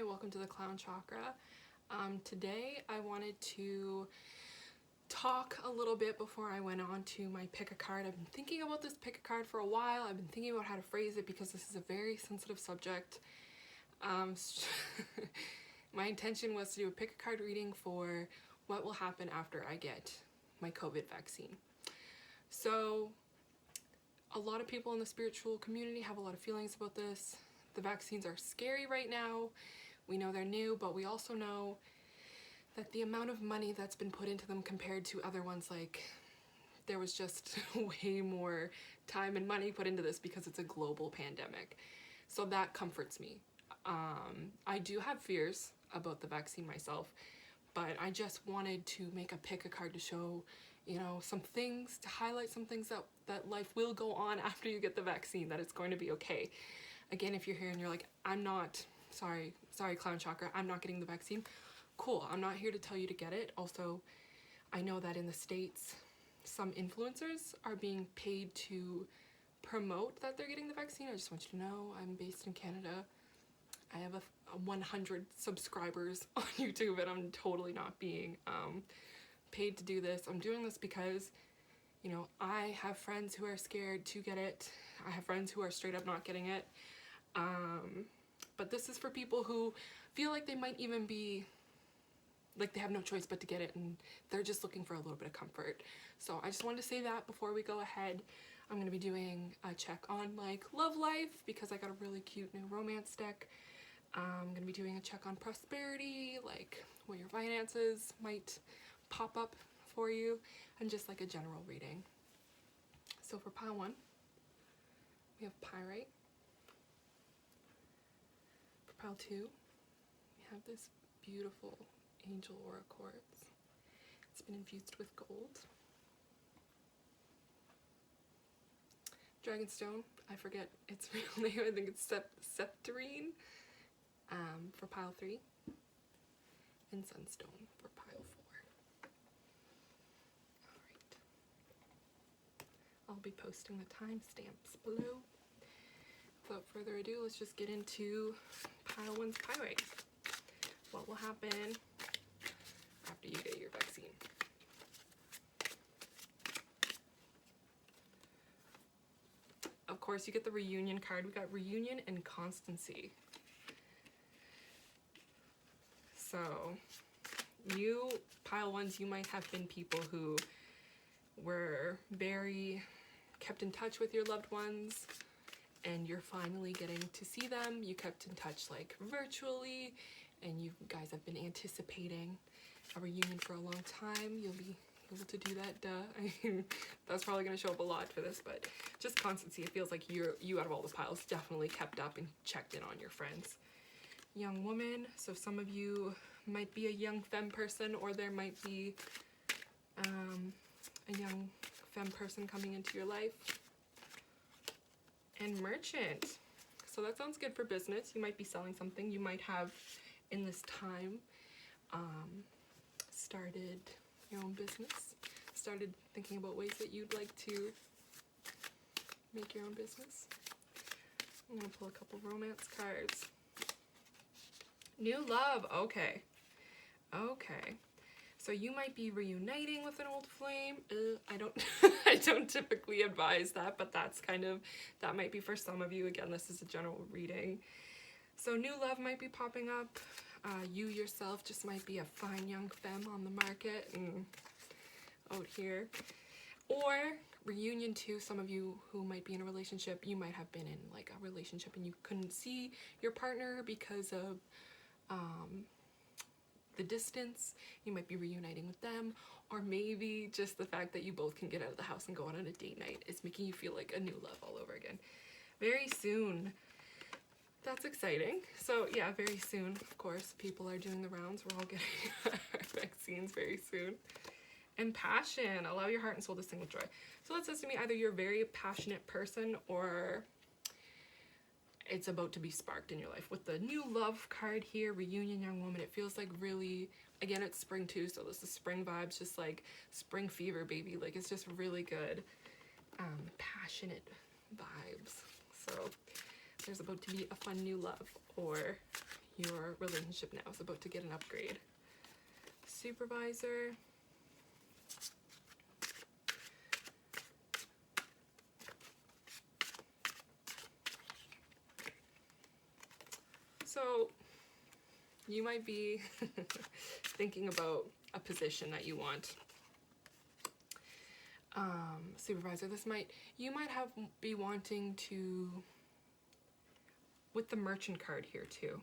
Hi, welcome to the Clown Chakra. Today I wanted to talk a little bit before I went on to my pick a card. I've been thinking about this pick a card for a while. I've been thinking about how to phrase it because this is a very sensitive subject. My intention was to do a pick a card reading for what will happen after I get my COVID vaccine. So a lot of people in the spiritual community have a lot of feelings about this. The vaccines are scary right now. We know they're new, but we also know that the amount of money that's been put into them compared to other ones, like there was just way more time and money put into this because it's a global pandemic. So that comforts me. I do have fears about the vaccine myself, but I just wanted to make a pick a card to show, you know, some things, to highlight some things that life will go on after you get the vaccine, that it's going to be okay. Again, if you're here and you're like, I'm not, sorry Clown Chakra, I'm not getting the vaccine, cool, I'm not here to tell you to get it. Also, I know that in the States, some influencers are being paid to promote that they're getting the vaccine. I just want you to know, I'm based in Canada. I have a 100 subscribers on YouTube and I'm totally not being paid to do this. I'm doing this because, you know, I have friends who are scared to get it. I have friends who are straight up not getting it. But this is for people who feel like they might even be, like they have no choice but to get it and they're just looking for a little bit of comfort. So I just wanted to say that before we go ahead. I'm going to be doing a check on like love life because I got a really cute new romance deck. I'm going to be doing a check on prosperity, like what your finances might pop up for you, and just like a general reading. So for pile 1, we have Pyrite. For pile 2, we have this beautiful Angel Aura Quartz. It's been infused with gold. Dragonstone, I forget its real name, I think it's Septerine for pile 3. And Sunstone for pile 4. Alright. I'll be posting the timestamps below. Without further ado, let's just get into pile 1's Pyrite. What will happen after you get your vaccine? Of course, you get the reunion card. We got reunion and constancy. So, you, pile 1s, you might have been people who were very kept in touch with your loved ones, and you're finally getting to see them. You kept in touch like virtually, and you guys have been anticipating a reunion for a long time. You'll be able to do that, I mean, that's probably going to show up a lot for this, but just constancy. It feels like you out of all the piles definitely kept up and checked in on your friends. Young woman, so some of you might be a young femme person, or there might be a young femme person coming into your life. And merchant, so that sounds good for business. You might be selling something. You might have in this time started your own business, started thinking about ways that you'd like to make your own business. I'm gonna pull a couple romance cards. New love, okay. So you might be reuniting with an old flame. I don't I don't typically advise that, but that might be for some of you. Again, this is a general reading. So new love might be popping up. You yourself just might be a fine young femme on the market and out here. Or reunion too, some of you who might be in a relationship, you might have been in like a relationship and you couldn't see your partner because of the distance. You might be reuniting with them, or maybe just the fact that you both can get out of the house and go on a date night is making you feel like a new love all over again. Very soon. That's exciting. So yeah, very soon, of course, people are doing the rounds. We're all getting our vaccines very soon. And passion, allow your heart and soul to sing with joy. So that says to me, either you're a very passionate person or it's about to be sparked in your life. With the new love card here, reunion young woman, it feels like really, again, it's spring too, so this is spring vibes, just like spring fever, baby. Like it's just really good, passionate vibes. So there's about to be a fun new love, or your relationship now is about to get an upgrade. Supervisor. So you might be thinking about a position that you want. Supervisor, you might be wanting to, with the merchant card here too.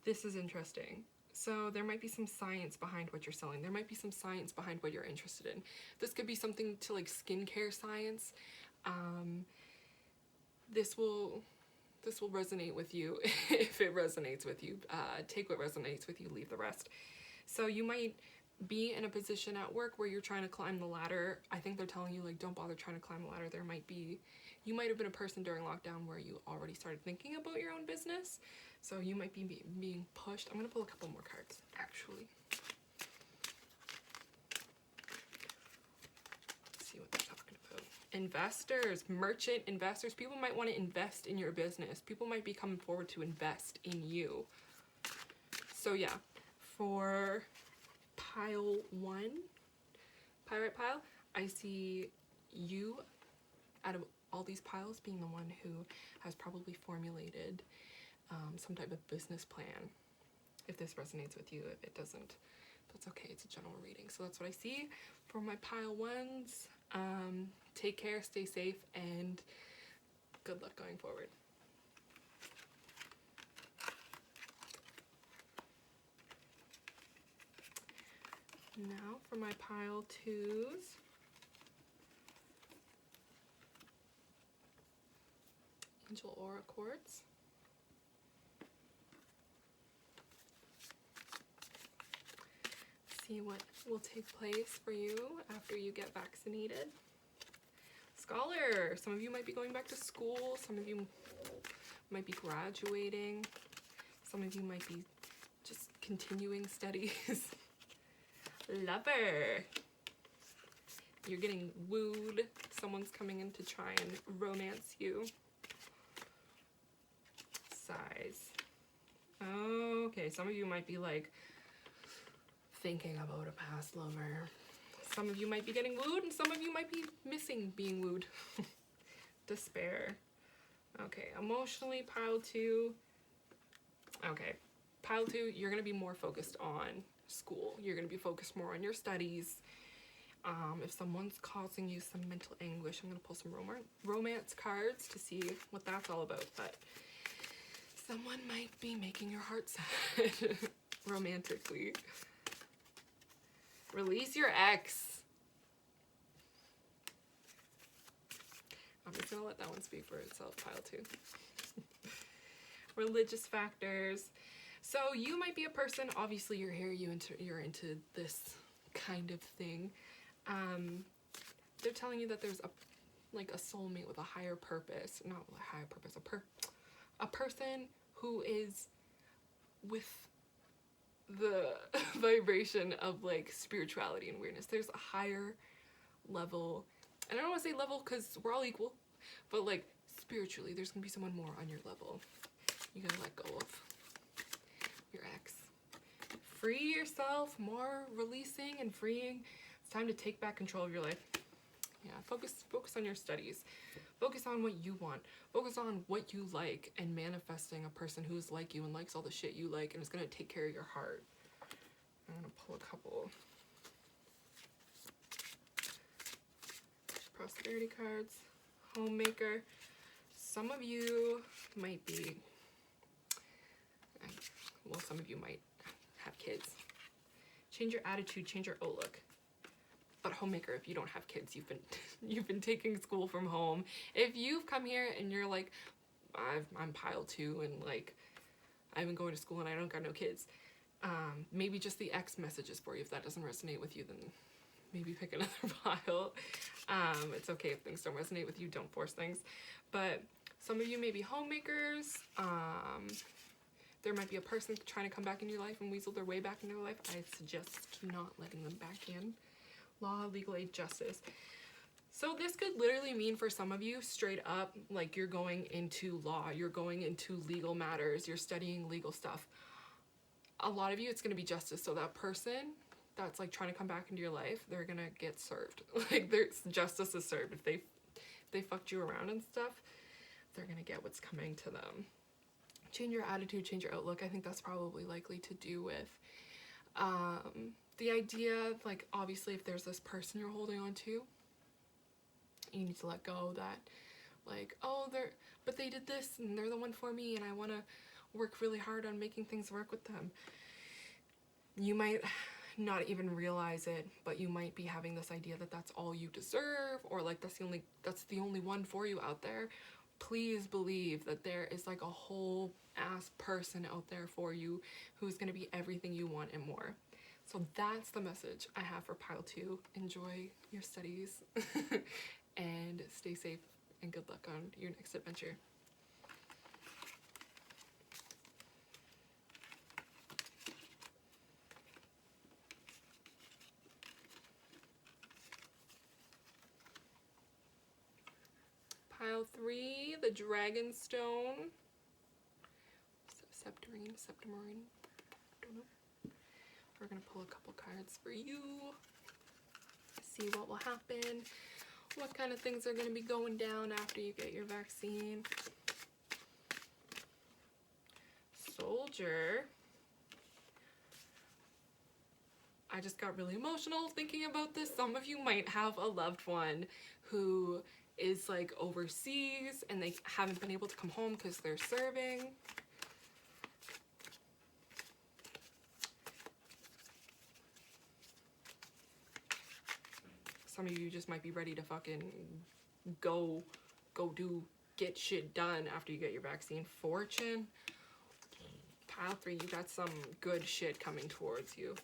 This is interesting. So there might be some science behind what you're selling. There might be some science behind what you're interested in. This could be something to like skincare science. This will resonate with you. If it resonates with you, take what resonates with you, leave the rest. So you might be in a position at work where you're trying to climb the ladder. I think they're telling you like, don't bother trying to climb the ladder. You might have been a person during lockdown where you already started thinking about your own business. So you might be being pushed. I'm gonna pull a couple more cards actually. Let's see what they're talking about. Investors, merchant investors. People might want to invest in your business. People might be coming forward to invest in you. So yeah, for pile 1, Pyrite Pile, I see you out of all these piles being the one who has probably formulated some type of business plan. If this resonates with you, if it doesn't, that's okay. It's a general reading. So that's what I see for my pile 1s. Take care, stay safe, and good luck going forward. Now for my pile 2s. Angel Aura Quartz. See what will take place for you after you get vaccinated. Scholar, some of you might be going back to school, some of you might be graduating, some of you might be just continuing studies. Lover, you're getting wooed, someone's coming in to try and romance you. Size. Okay, some of you might be like thinking about a past lover. Some of you might be getting wooed and some of you might be missing being wooed. Despair. Okay, emotionally, pile 2. Okay, pile 2, you're going to be more focused on school. You're going to be focused more on your studies. If someone's causing you some mental anguish, I'm going to pull some romance cards to see what that's all about. But someone might be making your heart sad romantically. Release your ex. I'm just gonna let that one speak for itself, pile 2. Religious factors. So you might be a person, obviously you're here, you're into this kind of thing. They're telling you that there's a soulmate with a higher purpose, not a higher purpose, a person who is with the vibration of like spirituality and weirdness. There's a higher level, and I don't want to say level because we're all equal, but like spiritually there's gonna be someone more on your level. You gotta let go of your ex. Free yourself, more releasing and freeing. It's time to take back control of your life. Yeah, focus on your studies. Focus on what you want. Focus on what you like and manifesting a person who's like you and likes all the shit you like and is gonna take care of your heart. I'm gonna pull a couple prosperity cards. Homemaker. Some of you might be, well, some of you might have kids. Change your attitude, change your outlook. But homemaker, if you don't have kids, you've been taking school from home. If you've come here and you're like, I'm pile 2 and like I've been going to school and I don't got no kids, maybe just the X messages for you. If that doesn't resonate with you, then maybe pick another pile. It's okay if things don't resonate with you, don't force things. But some of you may be homemakers. There might be a person trying to come back in your life and weasel their way back into your life. I suggest not letting them back in. Law, legal aid, justice. So this could literally mean for some of you, straight up, like you're going into law, you're going into legal matters, you're studying legal stuff. A lot of you, it's going to be justice. So that person that's like trying to come back into your life, they're going to get served. Like there's justice is served. If they fucked you around and stuff, they're going to get what's coming to them. Change your attitude, change your outlook. I think that's probably likely to do with the idea, like obviously if there's this person you're holding on to, you need to let go that, like, oh, but they did this and they're the one for me and I want to work really hard on making things work with them. You might not even realize it, but you might be having this idea that that's all you deserve, or like that's the only one for you out there. Please believe that there is like a whole ass person out there for you who's going to be everything you want and more. So that's the message I have for pile 2. Enjoy your studies and stay safe and good luck on your next adventure. Pile 3, the Dragon Stone. Septimarine, don't know. We're gonna pull a couple cards for you. See what will happen. What kind of things are gonna be going down after you get your vaccine. Soldier. I just got really emotional thinking about this. Some of you might have a loved one who is like overseas and they haven't been able to come home because they're serving. Some of you just might be ready to fucking get shit done after you get your vaccine. Fortune. Pile 3, you got some good shit coming towards you.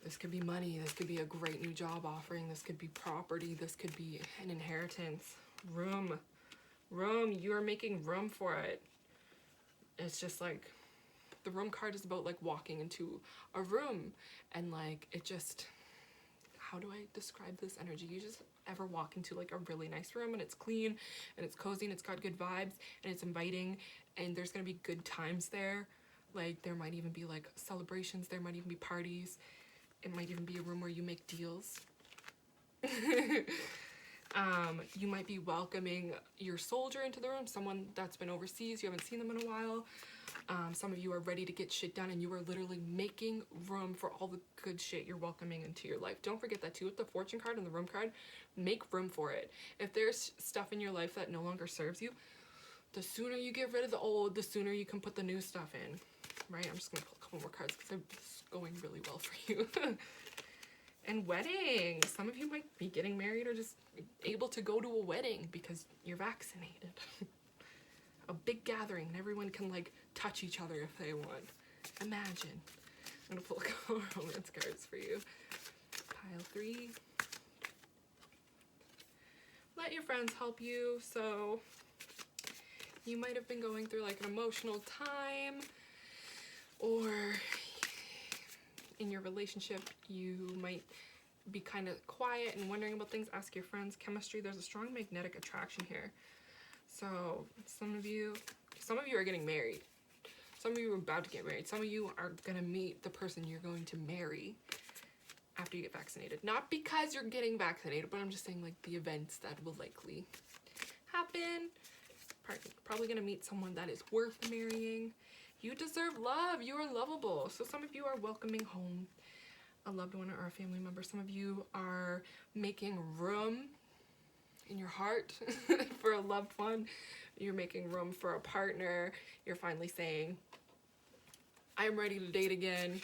This could be money, this could be a great new job offering, this could be property, this could be an inheritance. Room, you are making room for it. It's just like, the room card is about like walking into a room and like, it just, how do I describe this energy? You just ever walk into like a really nice room and it's clean and it's cozy and it's got good vibes and it's inviting and there's gonna be good times there. Like there might even be like celebrations, there might even be parties. It might even be a room where you make deals. You might be welcoming your soldier into the room, someone that's been overseas, you haven't seen them in a while. Some of you are ready to get shit done and you are literally making room for all the good shit you're welcoming into your life. Don't forget that too with the fortune card and the room card. Make room for it. If there's stuff in your life that no longer serves you, the sooner you get rid of the old, the sooner you can put the new stuff in. Right? I'm just going to pull a couple more cards because it's going really well for you. And weddings. Some of you might be getting married or just able to go to a wedding because you're vaccinated. A big gathering and everyone can like touch each other if they want. Imagine. I'm gonna pull a couple romance cards for you. Pile 3. Let your friends help you. So you might have been going through like an emotional time, or in your relationship you might be kind of quiet and wondering about things. Ask your friends. Chemistry, there's a strong magnetic attraction here. So some of you are getting married. Some of you are about to get married. Some of you are going to meet the person you're going to marry after you get vaccinated. Not because you're getting vaccinated, but I'm just saying like the events that will likely happen. Probably going to meet someone that is worth marrying. You deserve love. You are lovable. So some of you are welcoming home a loved one or a family member. Some of you are making room in your heart for a loved one. You're making room for a partner. You're finally saying, I'm ready to date again.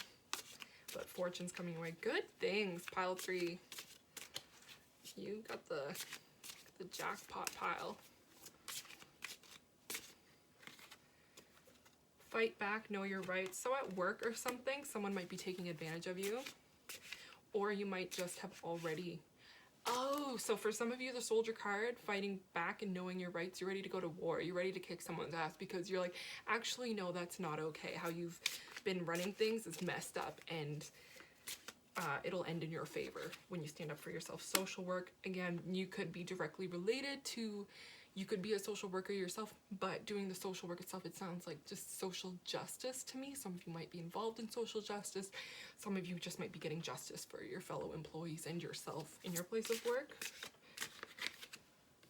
But fortune's coming your way. Good things. Pile 3. You got the jackpot pile. Fight back, know your rights. So at work or something, someone might be taking advantage of you. Or you might just have already... Oh, so for some of you, the soldier card, fighting back and knowing your rights, you're ready to go to war. You're ready to kick someone's ass because you're like, actually, no, that's not okay. How you've been running things is messed up and it'll end in your favor when you stand up for yourself. Social work, again, you could be directly related to, you could be a social worker yourself, but doing the social work itself, it sounds like just social justice to me. Some of you might be involved in social justice. Some of you just might be getting justice for your fellow employees and yourself in your place of work.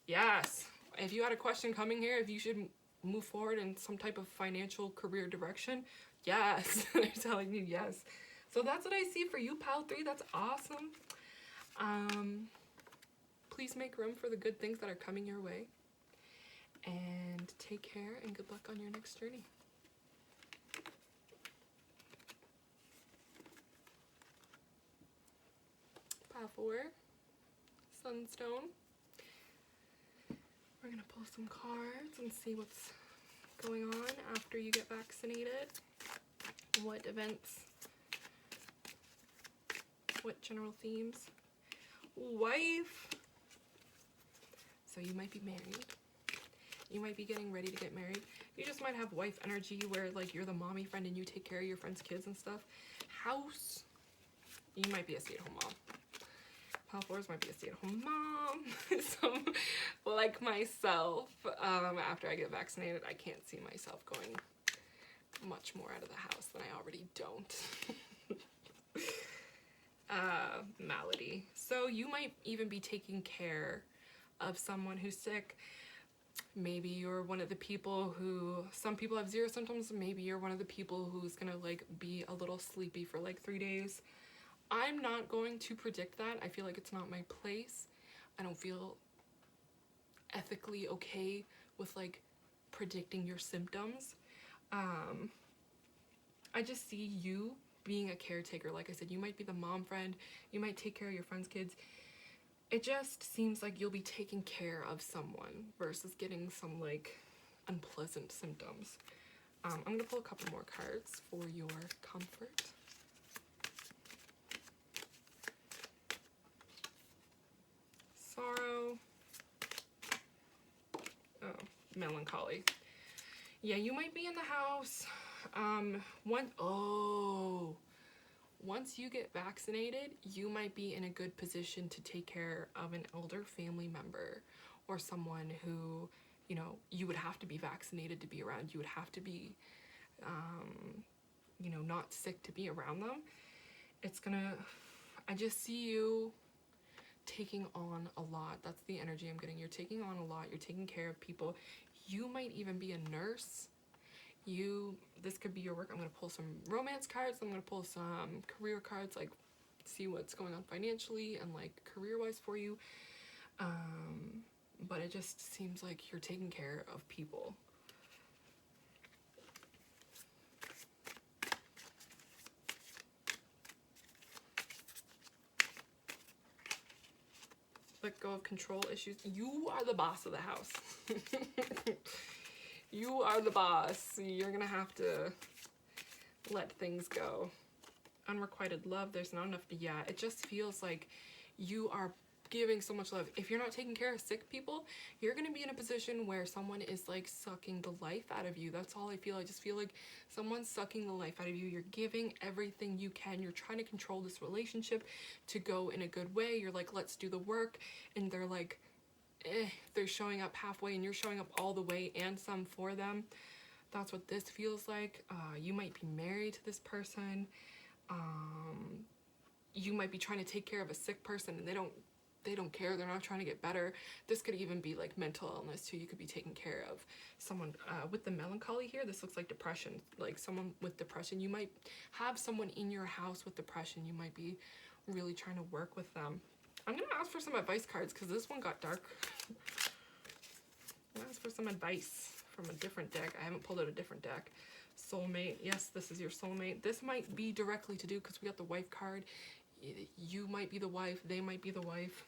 Yes, if you had a question coming here, if you should move forward in some type of financial career direction, yes, they're telling you yes. So that's what I see for you, Pile 3. That's awesome. Please make room for the good things that are coming your way. And take care and good luck on your next journey. Pile 4, Sunstone. We're gonna pull some cards and see what's going on after you get vaccinated. What events, what general themes. Wife. So you might be married. You might be getting ready to get married. You just might have wife energy where like you're the mommy friend and you take care of your friend's kids and stuff. House. You might be a stay-at-home mom. Pile 4s might be a stay-at-home mom. So, like myself, after I get vaccinated, I can't see myself going much more out of the house than I already don't. Malady. So you might even be taking care of someone who's sick. Maybe you're one of the people who, some people have 0 symptoms. Maybe you're one of the people who's gonna like be a little sleepy for like 3 days. I'm not going to predict that. I feel like it's not my place. I don't feel ethically okay with like predicting your symptoms. I just see you being a caretaker. Like I said, you might be the mom friend. You might take care of your friend's kids. It just seems like you'll be taking care of someone versus getting some like unpleasant symptoms. I'm gonna pull a couple more cards for your comfort. Sorrow. Oh, melancholy. Yeah, you might be in the house. Once you get vaccinated, you might be in a good position to take care of an elder family member or someone who, you know, you would have to be vaccinated to be around. You would have to be, you know, not sick to be around them. I just see you taking on a lot. That's the energy I'm getting. You're taking on a lot. You're taking care of people. You might even be a nurse. This could be your work. I'm going to pull some romance cards. I'm going to pull some career cards, like see what's going on financially and like career-wise for you. But it just seems like you're taking care of people. Let go of control issues. You are the boss of the house. You are the boss. You're gonna have to let things go. Unrequited love, there's not enough. Yeah, it just feels like you are giving so much love. If you're not taking care of sick people, you're gonna be in a position where someone is like sucking the life out of you. That's all I feel. I just feel like someone's sucking the life out of you. You're giving everything you can. You're trying to control this relationship to go in a good way. You're like, let's do the work. And they're like, they're showing up halfway and you're showing up all the way and some for them. That's what this feels like. You might be married to this person. You might be trying to take care of a sick person and they don't care. They're not trying to get better. This could even be like mental illness too. You could be taking care of someone with the melancholy here. This looks like depression, like someone with depression. You might have someone in your house with depression. You might be really trying to work with them. I'm gonna ask for some advice cards because this one got dark. I'm gonna ask for some advice from a different deck. I haven't pulled out a different deck. Soulmate. Yes, this is your soulmate. This might be directly to do because we got the wife card. You might be the wife. They might be the wife.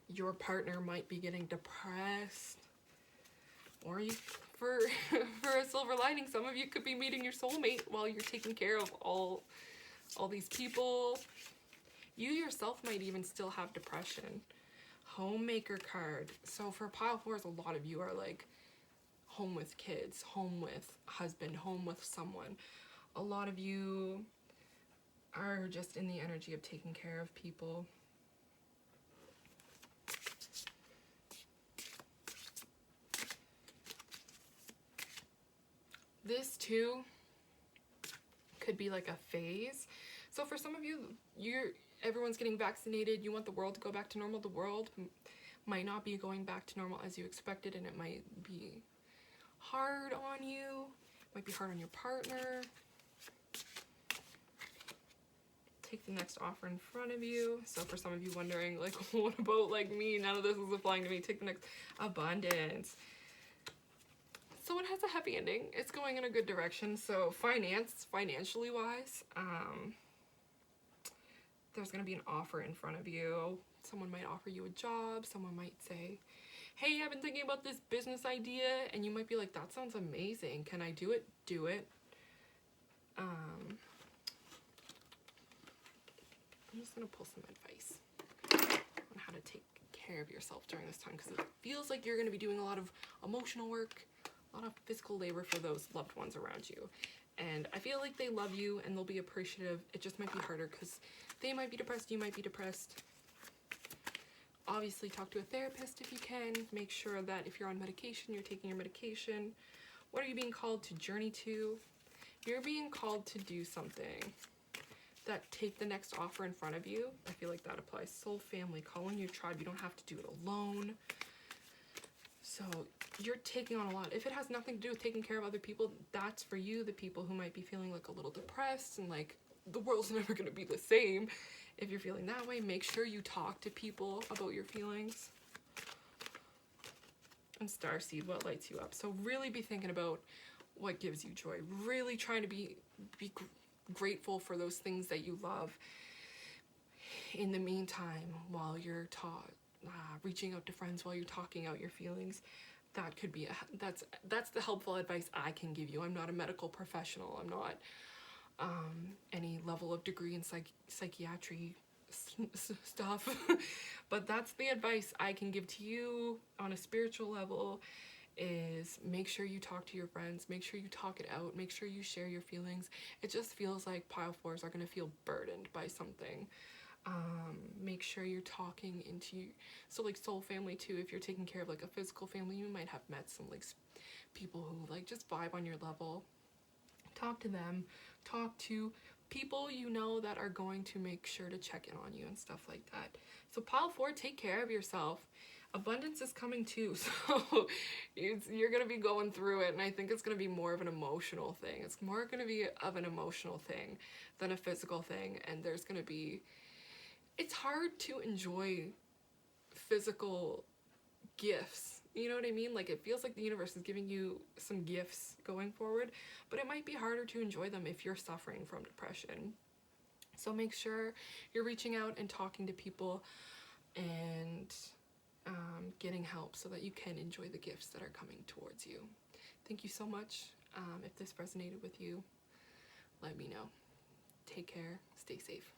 Your partner might be getting depressed. Or for a silver lining, some of you could be meeting your soulmate while you're taking care of all these people. You yourself might even still have depression. Homemaker card. So for pile 4s, a lot of you are like home with kids, home with husband, home with someone. A lot of you are just in the energy of taking care of people. This too could be like a phase. So for some of you, everyone's getting vaccinated, you want the world to go back to normal. The world might not be going back to normal as you expected, and it might be hard on you, might be hard on your partner. Take the next offer in front of you. So for some of you wondering, like, what about like me? None of this is applying to me. Take the next abundance. So it has a happy ending. It's going in a good direction. So financially wise, there's going to be an offer in front of you. Someone might offer you a job. Someone might say, hey, I've been thinking about this business idea. And you might be like, that sounds amazing. Can I do it? Do it. I'm just going to pull some advice on how to take care of yourself during this time, because it feels like you're going to be doing a lot of emotional work, a lot of physical labor for those loved ones around you. And I feel like they love you and they'll be appreciative. It just might be harder because they might be depressed, you might be depressed. Obviously, talk to a therapist if you can. Make sure that if you're on medication, you're taking your medication. What are you being called to journey to? You're being called to do something. That take the next offer in front of you. I feel like that applies. Soul family, call in your tribe. You don't have to do it alone. So you're taking on a lot. If it has nothing to do with taking care of other people, that's for you, the people who might be feeling like a little depressed and like the world's never going to be the same. If you're feeling that way, make sure you talk to people about your feelings. And starseed, what lights you up? So really be thinking about what gives you joy. Really trying to be grateful for those things that you love. In the meantime, while you're reaching out to friends, while you're talking out your feelings, that could be that's the helpful advice I can give you. I'm not a medical professional. I'm not any level of degree in psychiatry stuff, but that's the advice I can give to you on a spiritual level. Is make sure you talk to your friends, make sure you talk it out, make sure you share your feelings. It just feels like pile fours are going to feel burdened by something. Make sure you're talking into, so like soul family too, if you're taking care of like a physical family, you might have met some like people who like just vibe on your level. Talk to them, talk to people you know that are going to make sure to check in on you and stuff like that. So pile 4, take care of yourself. Abundance is coming too, so you're going to be going through it, and I think it's going to be more of an emotional thing. It's more going to be of an emotional thing than a physical thing, and there's going to be, it's hard to enjoy physical gifts, you know what I mean? Like it feels like the universe is giving you some gifts going forward, but it might be harder to enjoy them if you're suffering from depression. So make sure you're reaching out and talking to people and getting help so that you can enjoy the gifts that are coming towards you. Thank you so much. If this resonated with you, let me know. Take care. Stay safe.